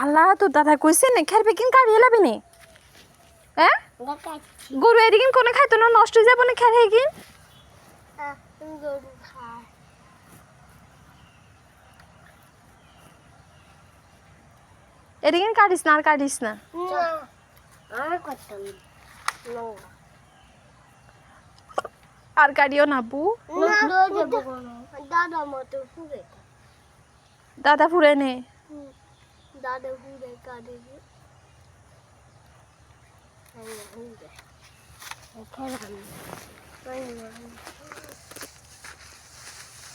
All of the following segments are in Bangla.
আল্লাহ তো দাদা কইছে না খের পেকিং কাড়ি লাবি নি হ্যাঁ গরু এদিকে কোনে খাইতো না নষ্ট হয়ে যাবে না খের হেগিন এদিকে কাটিস না আর কাটিস না আর কাটিও না বু দাদা মতো ফুরে দাদা ফুরে নে দাদা ফুরে কাটে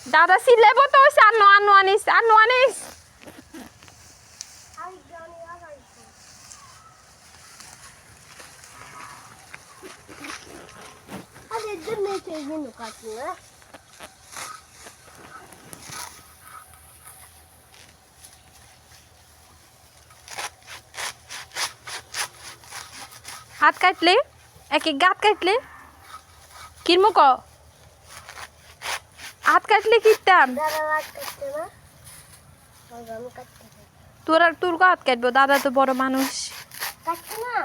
দাদা সিলেব তো আনো আনো আনিস আনো আনিস আরে জন্য সেদিন কাটু না हाथ काटले एक एक गात काटले किरमो को हाथ काटले कितम দাদা রাত কাটতে না আমি কাটতে তোর को हाथ काटबो दादा तो बड़ मानुष কাটতে না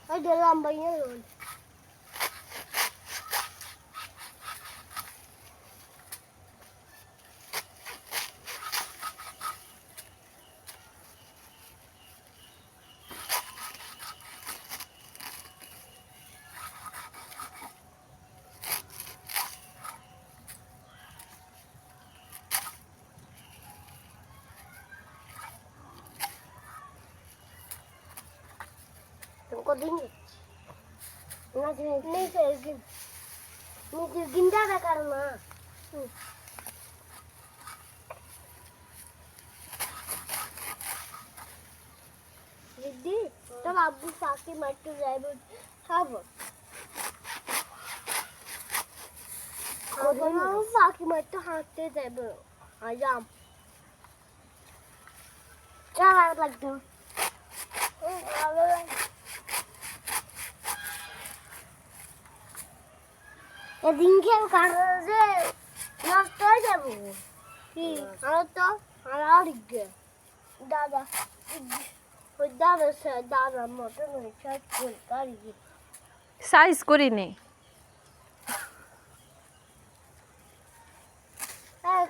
ওই যে লম্বা ইয়ে तुमको देंगे नहीं करेगी मुझे गिंदा ना करना दीदी तब अब्बू साकी मट्टू जाए खाब अब्बू साकी मट्टू हाथते जाए आजाम क्या लगता है এদিনকে কারণে নষ্ট হয়ে যাবো কি আর তো আর দাদা ওই দাদা মতন সাইজ করে কারি साइज करी ने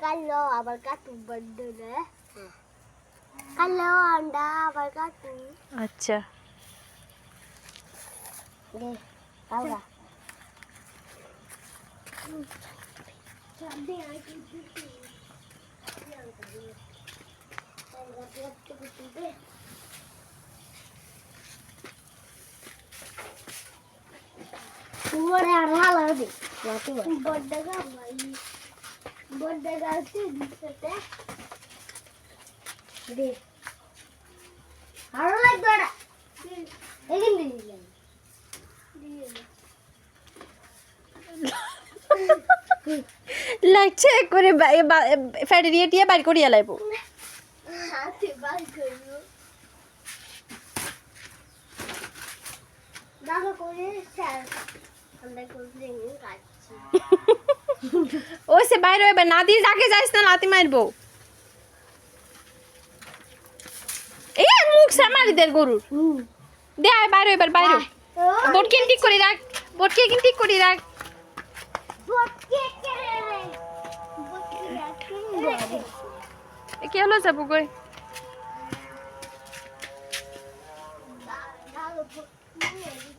কালো আবার কাটু বড় কালো আন্ডা আবার কাটু अच्छा দে আওরা চাঁদে আই কি পুরে আর ভালো হবে বড় গাছে দিতে দে আরো লাগবে না এখানে দিয়ে লাগছে করে ফেডারিয়া টিয়া বাইর করিয়া লাইবো হাতে বাই করব দাদা করে স্যার আমরা করে কাটছি ওই সে বাইরে হইবে না দিয়ে যাকে যাইস না লাতি মারবো এই মুখ সামারি দের গরুর দে আয় বাইরে হইবার বাইরে বোটকে ঠিক করে রাখ বোটকে ঠিক করে রাখ কি হলো যাবো কই দাদা